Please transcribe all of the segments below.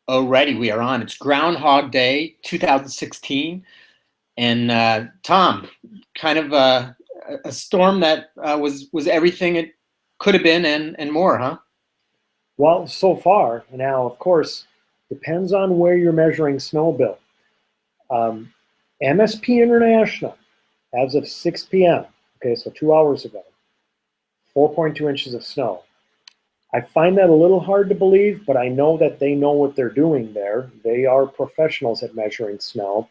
Alrighty, we are on. It's Groundhog Day 2016. And Tom, kind of a storm that was everything it could have been and more, huh? Well, so far, now, of course, depends on where you're measuring snow, Bill. Um, MSP International, as of 6 p.m., okay, so 2 hours ago, 4.2 inches of snow. I find that a little hard to believe, but I know that they know what they're doing there. They are professionals at measuring snow,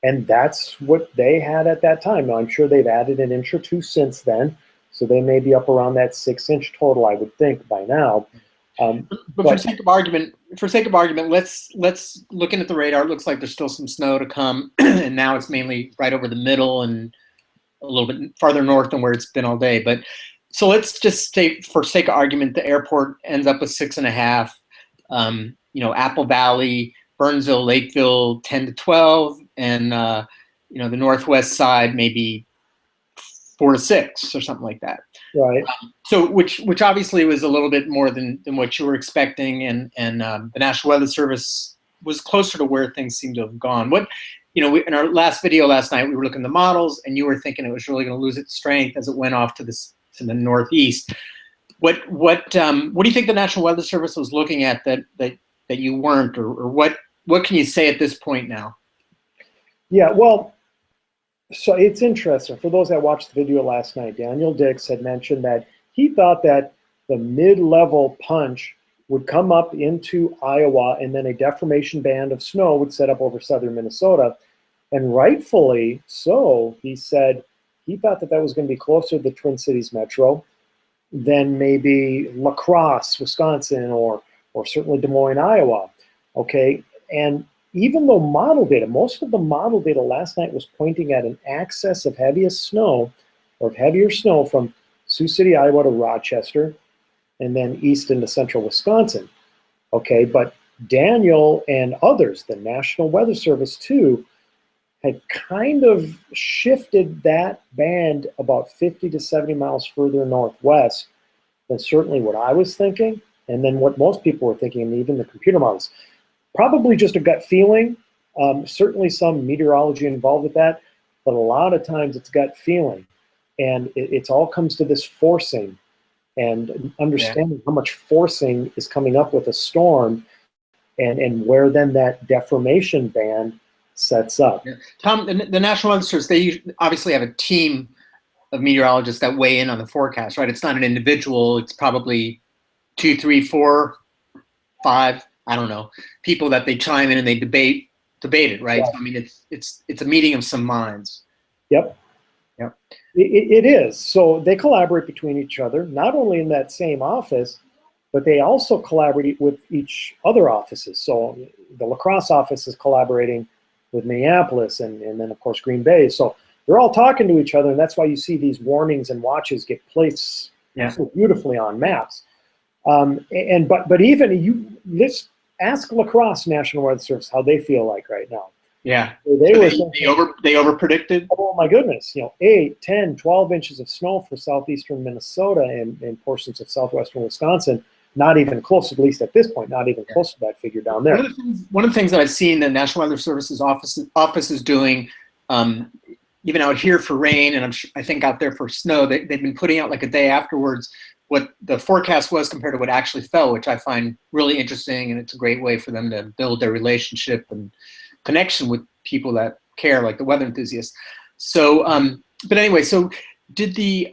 and that's what they had at that time. Now, I'm sure they've added an inch or two since then, so they may be up around that 6-inch total, I would think, by now. But for sake of argument, let's looking at the radar. It looks like there's still some snow to come, and now it's mainly right over the middle and a little bit farther north than where it's been all day. But so let's just say, for sake of argument, the airport ends up with 6.5. Apple Valley, Burnsville, Lakeville, 10 to 12, and the northwest side maybe 4 to 6 or something like that. Right. So which obviously was a little bit more than what you were expecting, and the National Weather Service was closer to where things seemed to have gone. In our last video last night, we were looking at the models, and you were thinking it was really going to lose its strength as it went off to the northeast. What do you think the National Weather Service was looking at that you weren't, or what can you say at this point now? Yeah, well, so it's interesting. For those that watched the video last night, Daniel Dix had mentioned that he thought that the mid-level punch would come up into Iowa, and then a deformation band of snow would set up over southern Minnesota. And rightfully so, he said he thought that was going to be closer to the Twin Cities metro than maybe La Crosse, Wisconsin, or certainly Des Moines, Iowa. Okay, and even though most of the model data last night was pointing at an excess of heavier snow from Sioux City, Iowa to Rochester, and then east into central Wisconsin. Okay, but Daniel and others, the National Weather Service too, had kind of shifted that band about 50 to 70 miles further northwest than certainly what I was thinking, and then what most people were thinking, and even the computer models. Probably just a gut feeling. Certainly some meteorology involved with that, but a lot of times it's gut feeling. And it all comes to this forcing and understanding how much forcing is coming up with a storm, and where then that deformation band sets up. Yeah. Tom, the National Weather Service, they obviously have a team of meteorologists that weigh in on the forecast, right? It's not an individual. It's probably 2, 3, 4, 5, I don't know, people that they chime in and they debate it, right? Yeah. So, I mean, it's a meeting of some minds. Yep. Yep. It is. So they collaborate between each other, not only in that same office, but they also collaborate with each other offices. So the La Crosse office is collaborating with Minneapolis, and then of course Green Bay. So they're all talking to each other, and that's why you see these warnings and watches get placed so beautifully on maps. But even let's ask La Crosse National Weather Service how they feel like right now. Yeah. So they over predicted. Oh my goodness, 8, 10, 12 inches of snow for southeastern Minnesota and portions of southwestern Wisconsin. Not even close, at least at this point, not even close to that figure down there. One of the things that I've seen the National Weather Service's office is doing, even out here for rain, and I think out there for snow, they've been putting out like a day afterwards what the forecast was compared to what actually fell, which I find really interesting, and it's a great way for them to build their relationship and connection with people that care, like the weather enthusiasts. So, but anyway, so did the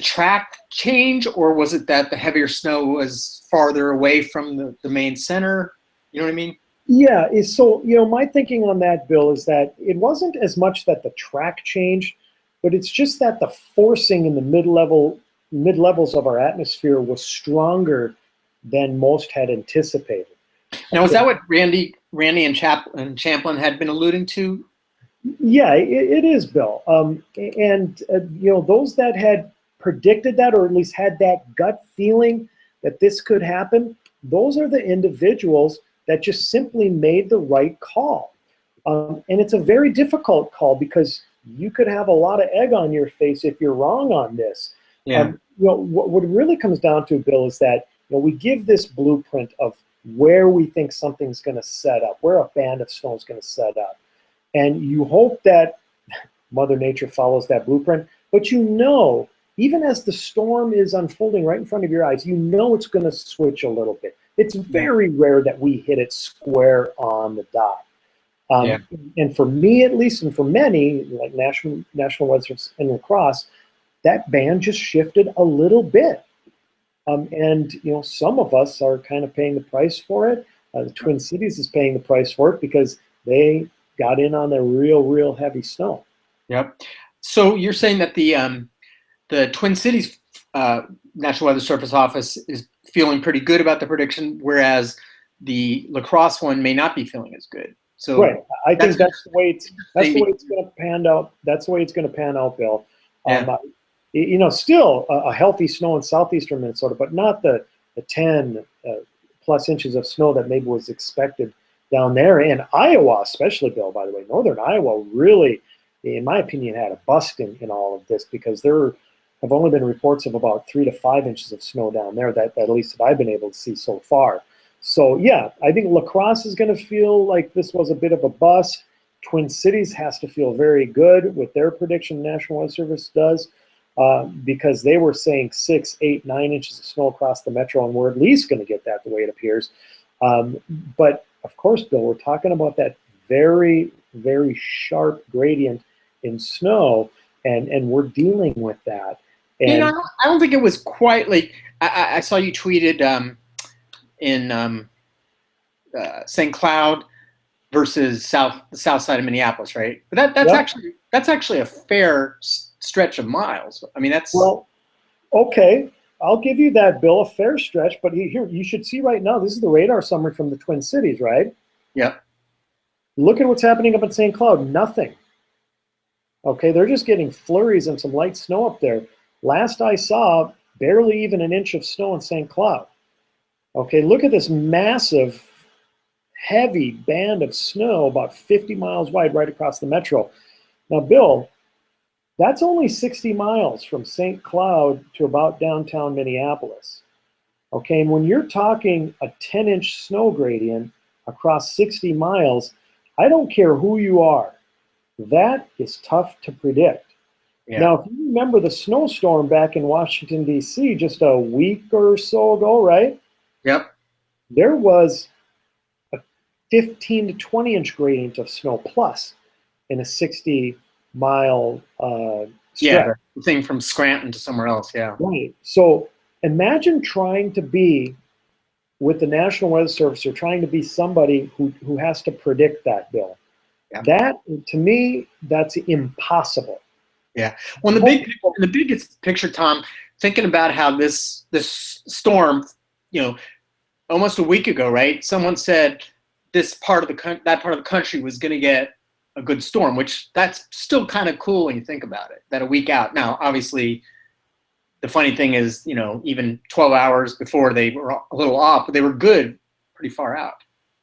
track change, or was it that the heavier snow was farther away from the main center? You know what I mean? Yeah. So, my thinking on that, Bill, is that it wasn't as much that the track changed, but it's just that the forcing in the mid-levels of our atmosphere was stronger than most had anticipated. Now, is that what Randy and Champlin had been alluding to? Yeah, it is, Bill. Those that had predicted that, or at least had that gut feeling that this could happen, those are the individuals that just simply made the right call. And it's a very difficult call, because you could have a lot of egg on your face if you're wrong on this. Yeah. What it really comes down to, Bill, is that we give this blueprint of where we think something's going to set up, where a band of snow is going to set up. And you hope that Mother Nature follows that blueprint, but even as the storm is unfolding right in front of your eyes, it's going to switch a little bit. It's very rare that we hit it square on the dot. And for me, at least, and for many, like National Weather Service and Lacrosse, that band just shifted a little bit. And some of us are kind of paying the price for it. The Twin Cities is paying the price for it because they got in on the real heavy snow. Yep. So you're saying that the Twin Cities National Weather Service office is feeling pretty good about the prediction, whereas the Lacrosse one may not be feeling as good. So right, I think that's the way it's going to pan out. That's the way it's going to pan out, Bill. Still a healthy snow in southeastern Minnesota, but not the 10 plus inches of snow that maybe was expected down there. And Iowa, especially, Bill, by the way, northern Iowa really, in my opinion, had a bust in all of this, because there have only been reports of about 3 to 5 inches of snow down there, that at least that I've been able to see so far. So yeah, I think Lacrosse is going to feel like this was a bit of a bust. Twin Cities has to feel very good with their prediction, National Weather Service does, because they were saying 6, 8, 9 inches of snow across the metro, and we're at least going to get that the way it appears. But of course, Bill, we're talking about that very sharp gradient in snow, and we're dealing with that. And I don't think it was quite like I saw you tweeted in St. Cloud versus the south side of Minneapolis, right? But that's actually a fair stretch of miles. I mean, that's okay. I'll give you that, Bill, a fair stretch. But here, you should see right now, this is the radar summary from the Twin Cities, right? Yep. Look at what's happening up in St. Cloud. Nothing. Okay, they're just getting flurries and some light snow up there. Last I saw, barely even an inch of snow in St. Cloud. Okay, look at this massive, heavy band of snow, about 50 miles wide, right across the metro. Now, Bill, that's only 60 miles from St. Cloud to about downtown Minneapolis. Okay, and when you're talking a 10-inch snow gradient across 60 miles, I don't care who you are. That is tough to predict. Yeah. Now, if you remember the snowstorm back in Washington, D.C. just a week or so ago, right? Yep. There was a 15 to 20-inch gradient of snow plus in a 60-mile stretch. Yeah, the thing from Scranton to somewhere else, yeah. Right. So imagine trying to be with the National Weather Service, or trying to be somebody who has to predict that, Bill. Yeah. That, to me, that's impossible. Yeah. Well, in the biggest picture, Tom, thinking about how this storm, almost a week ago, right? Someone said that part of the country was going to get a good storm, which that's still kind of cool when you think about it. That a week out. Now, obviously, the funny thing is, even 12 hours before they were a little off, but they were good pretty far out.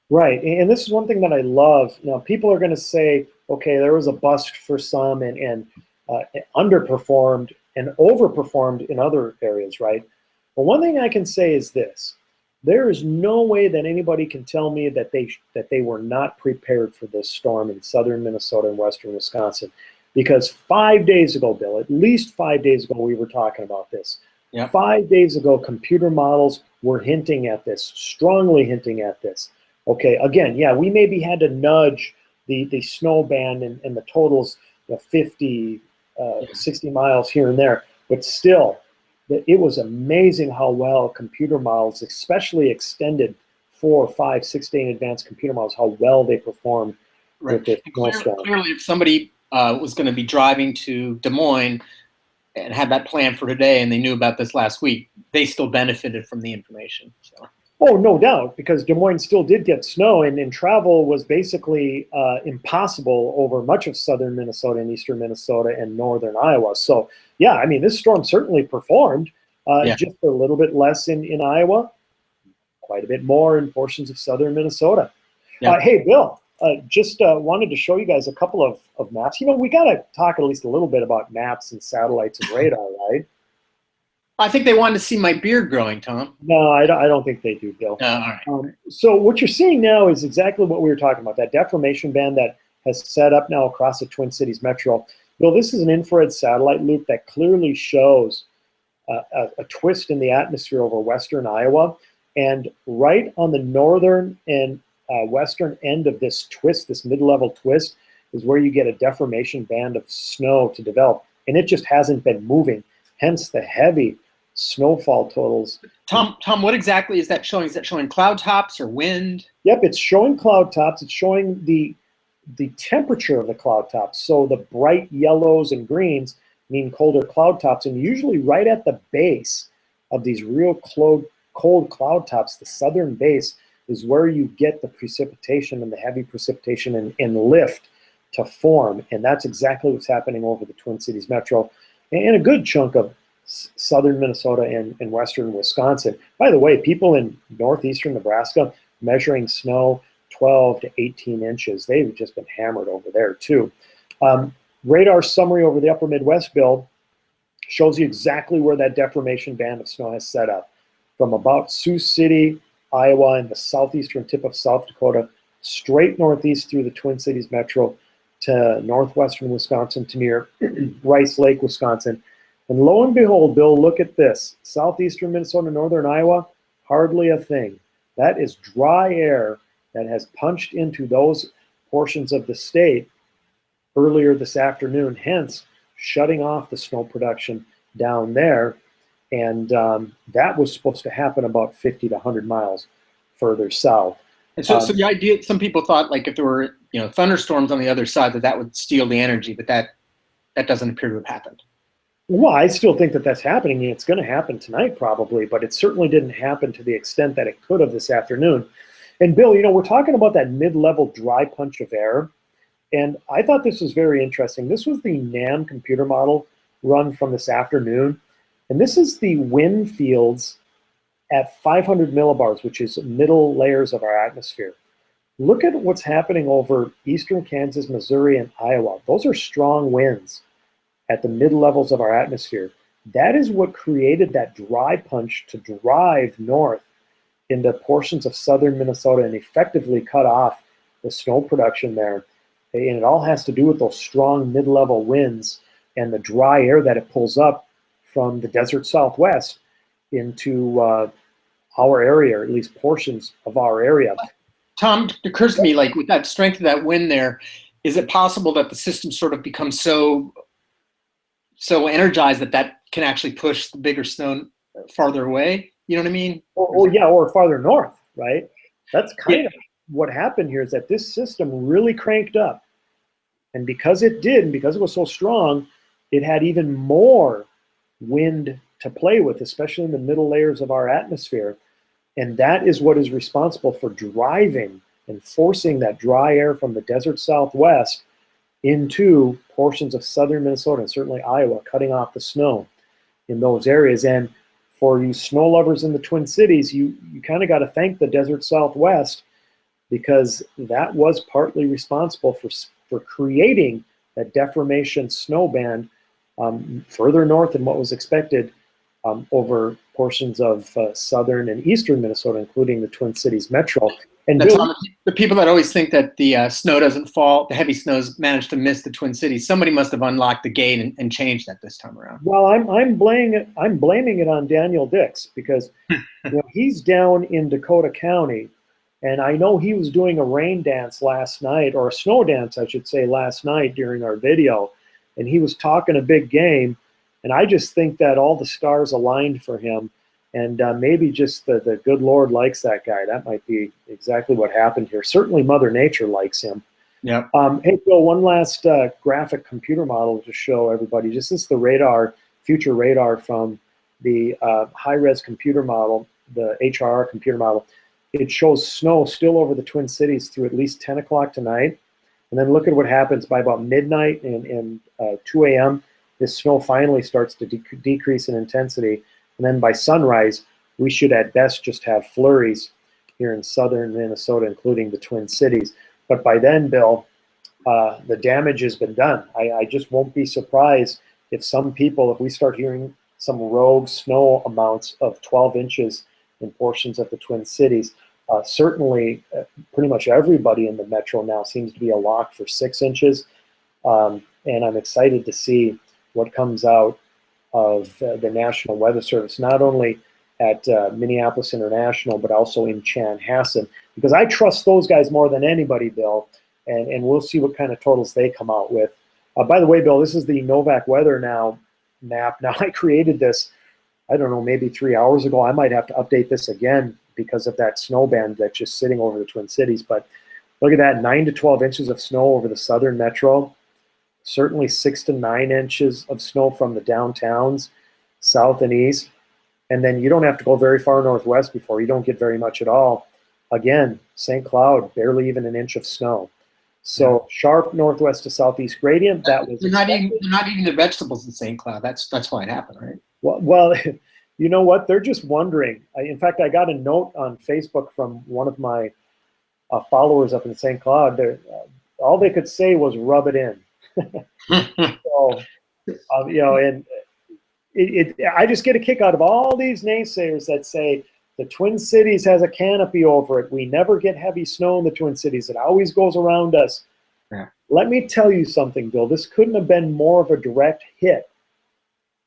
Right, and this is one thing that I love. Now, people are going to say, okay, there was a bust for some, and underperformed and overperformed in other areas, right? But one thing I can say is this: there is no way that anybody can tell me that they were not prepared for this storm in southern Minnesota and western Wisconsin, because 5 days ago, Bill, at least 5 days ago, we were talking about this. Yeah. 5 days ago, computer models were hinting at this, strongly hinting at this. Okay, again, yeah, we maybe had to nudge the snow band and the totals, 50, 60 miles here and there, but still, it was amazing how well computer models, especially extended 4, 5, 6 day in advance computer models, how well they performed with this snowstorm. Clearly, if somebody was going to be driving to Des Moines and had that plan for today, and they knew about this last week, they still benefited from the information. So. Oh, no doubt, because Des Moines still did get snow, and travel was basically impossible over much of southern Minnesota and eastern Minnesota and northern Iowa. So, yeah, I mean, this storm certainly performed, just a little bit less in Iowa, quite a bit more in portions of southern Minnesota. Yeah. Hey, Bill, just wanted to show you guys a couple of maps. We got to talk at least a little bit about maps and satellites and radar, right? I think they wanted to see my beard growing, Tom. No, I don't think they do, Bill. All right. So what you're seeing now is exactly what we were talking about, that deformation band that has set up now across the Twin Cities metro. Bill, this is an infrared satellite loop that clearly shows a twist in the atmosphere over western Iowa. And right on the northern and western end of this twist, this mid-level twist, is where you get a deformation band of snow to develop. And it just hasn't been moving, hence the heavy snowfall totals. Tom, what exactly is that showing? Is that showing cloud tops or wind? Yep, it's showing cloud tops. It's showing the temperature of the cloud tops. So the bright yellows and greens mean colder cloud tops. And usually right at the base of these real cold cloud tops, the southern base, is where you get the precipitation and the heavy precipitation and lift to form. And that's exactly what's happening over the Twin Cities metro and a good chunk of southern Minnesota and western Wisconsin. By the way, people in northeastern Nebraska measuring snow 12 to 18 inches. They've just been hammered over there too. Radar summary over the upper Midwest, Bill, shows you exactly where that deformation band of snow has set up. From about Sioux City, Iowa, and the southeastern tip of South Dakota, straight northeast through the Twin Cities metro to northwestern Wisconsin to near Rice Lake, Wisconsin. And lo and behold, Bill, look at this. Southeastern Minnesota, northern Iowa, hardly a thing. That is dry air that has punched into those portions of the state earlier this afternoon, hence shutting off the snow production down there. And that was supposed to happen about 50 to 100 miles further south. And so the idea, some people thought like if there were thunderstorms on the other side that would steal the energy, but that doesn't appear to have happened. Well, I still think that that's happening. It's going to happen tonight probably, but it certainly didn't happen to the extent that it could have this afternoon. And Bill, we're talking about that mid-level dry punch of air. And I thought this was very interesting. This was the NAM computer model run from this afternoon. And this is the wind fields at 500 millibars, which is middle layers of our atmosphere. Look at what's happening over eastern Kansas, Missouri, and Iowa. Those are strong winds at the mid-levels of our atmosphere. That is what created that dry punch to drive north into portions of southern Minnesota and effectively cut off the snow production there. And it all has to do with those strong mid-level winds and the dry air that it pulls up from the desert Southwest into our area, or at least portions of our area. Tom, it occurs to me, like with that strength of that wind there, is it possible that the system sort of becomes so energized that can actually push the bigger snow farther away? You know what I mean? Or farther north, right? That's kind of what happened here, is that this system really cranked up. And because it did, and because it was so strong, it had even more wind to play with, especially in the middle layers of our atmosphere. And that is what is responsible for driving and forcing that dry air from the desert Southwest into portions of southern Minnesota and certainly Iowa, cutting off the snow in those areas. And for you snow lovers in the Twin Cities, you kind of got to thank the desert Southwest, because that was partly responsible for creating that deformation snow band further north than what was expected over portions of southern and eastern Minnesota, including the Twin Cities metro. And Bill, the people that always think that the snow doesn't fall, the heavy snows managed to miss the Twin Cities, somebody must have unlocked the gate and changed that this time around. Well, I'm blaming it on Daniel Dix, because he's down in Dakota County, and I know he was doing a rain dance last night, or a snow dance, I should say, last night during our video, and he was talking a big game, and I just think that all the stars aligned for him. And maybe just the good Lord likes that guy. That might be exactly what happened here. Certainly Mother Nature likes him. Yeah. Hey, Bill, one last graphic computer model to show everybody. This is the radar, future radar from the high-res computer model, the HRR computer model. It shows snow still over the Twin Cities through at least 10 o'clock tonight. And then look at what happens by about midnight and 2 a.m. This snow finally starts to decrease in intensity. And then by sunrise, we should at best just have flurries here in southern Minnesota, including the Twin Cities. But by then, Bill, the damage has been done. I just won't be surprised if we start hearing some rogue snow amounts of 12 inches in portions of the Twin Cities. Certainly, pretty much everybody in the metro now seems to be a lock for 6 inches. And I'm excited to see what comes out of the National Weather Service, not only at Minneapolis International, but also in Chanhassen, because I trust those guys more than anybody, Bill, and we'll see what kind of totals they come out with. By the way, Bill, this is the Novak Weather Now map. Now, I created this, I don't know, maybe 3 hours ago. I might have to update this again because of that snow band that's just sitting over the Twin Cities. But look at that, 9 to 12 inches of snow over the southern metro. Certainly 6 to 9 inches of snow from the downtowns, south and east. And then you don't have to go very far northwest before you don't get very much at all. Again, St. Cloud, barely even an inch of snow. So sharp northwest to southeast gradient. That was they're not eating the vegetables in St. Cloud. That's why it happened, right? Well, you know what? They're just wondering. In fact, I got a note on Facebook from one of my followers up in St. Cloud. All they could say was "rub it in." So, you know, and I just get a kick out of all these naysayers that say the Twin Cities has a canopy over it. We never get heavy snow in the Twin Cities. It always goes around us. Yeah. Let me tell you something, Bill. This couldn't have been more of a direct hit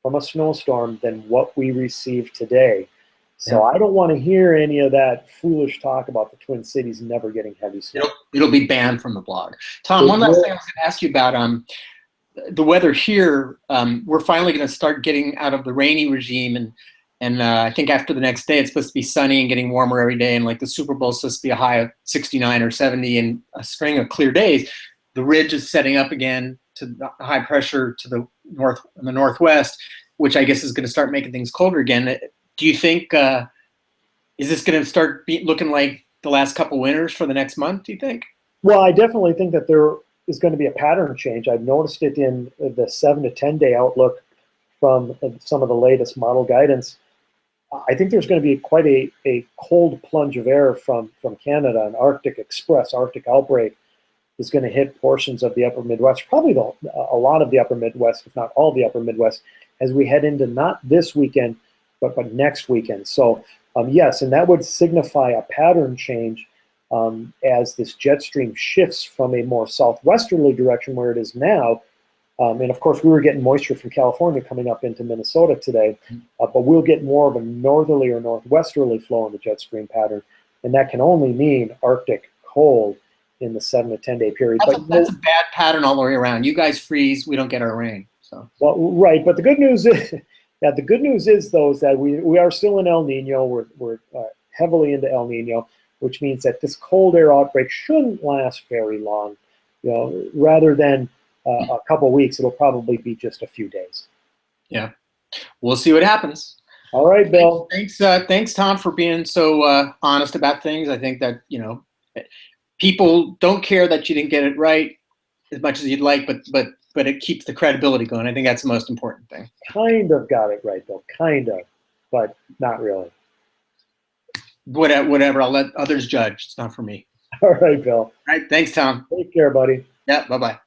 from a snowstorm than what we received today. So I don't want to hear any of that foolish talk about the Twin Cities never getting heavy snow. It'll be banned from the blog. Tom, one last thing I was going to ask you about the weather here. We're finally going to start getting out of the rainy regime, and I think after the next day it's supposed to be sunny and getting warmer every day, and like the Super Bowl is supposed to be a high of 69 or 70 and a string of clear days. The ridge is setting up again to the high pressure to the north and the northwest, which I guess is going to start making things colder again. Do you think is this going to start looking like the last couple winters for the next month? Do you think? Well, I definitely think that there is going to be a pattern change. I've noticed it in the 7 to 10 day outlook from some of the latest model guidance. I think there's going to be quite a cold plunge of air from Canada. An Arctic Express, Arctic outbreak is going to hit portions of the upper Midwest, probably a lot of the upper Midwest, if not all the upper Midwest, as we head into not this weekend, but next weekend. So yes, and that would signify a pattern change as this jet stream shifts from a more southwesterly direction where it is now. And of course, we were getting moisture from California coming up into Minnesota today, but we'll get more of a northerly or northwesterly flow in the jet stream pattern. And that can only mean Arctic cold in the 7 to 10 day period. That's a bad pattern all the way around. You guys freeze, we don't get our rain. So well, right, but the good news is, the good news is though is that we are still in El Nino. We're heavily into El Nino, which means that this cold air outbreak shouldn't last very long. You know, rather than a couple weeks, it'll probably be just a few days. Yeah, we'll see what happens. All right, Bill. Thanks, Tom, for being so honest about things. I think that people don't care that you didn't get it right as much as you'd like, but it keeps the credibility going. I think that's the most important thing. Kind of got it right, Bill. Kind of, but not really. Whatever. I'll let others judge. It's not for me. All right, Bill. All right. Thanks, Tom. Take care, buddy. Yeah. Bye-bye.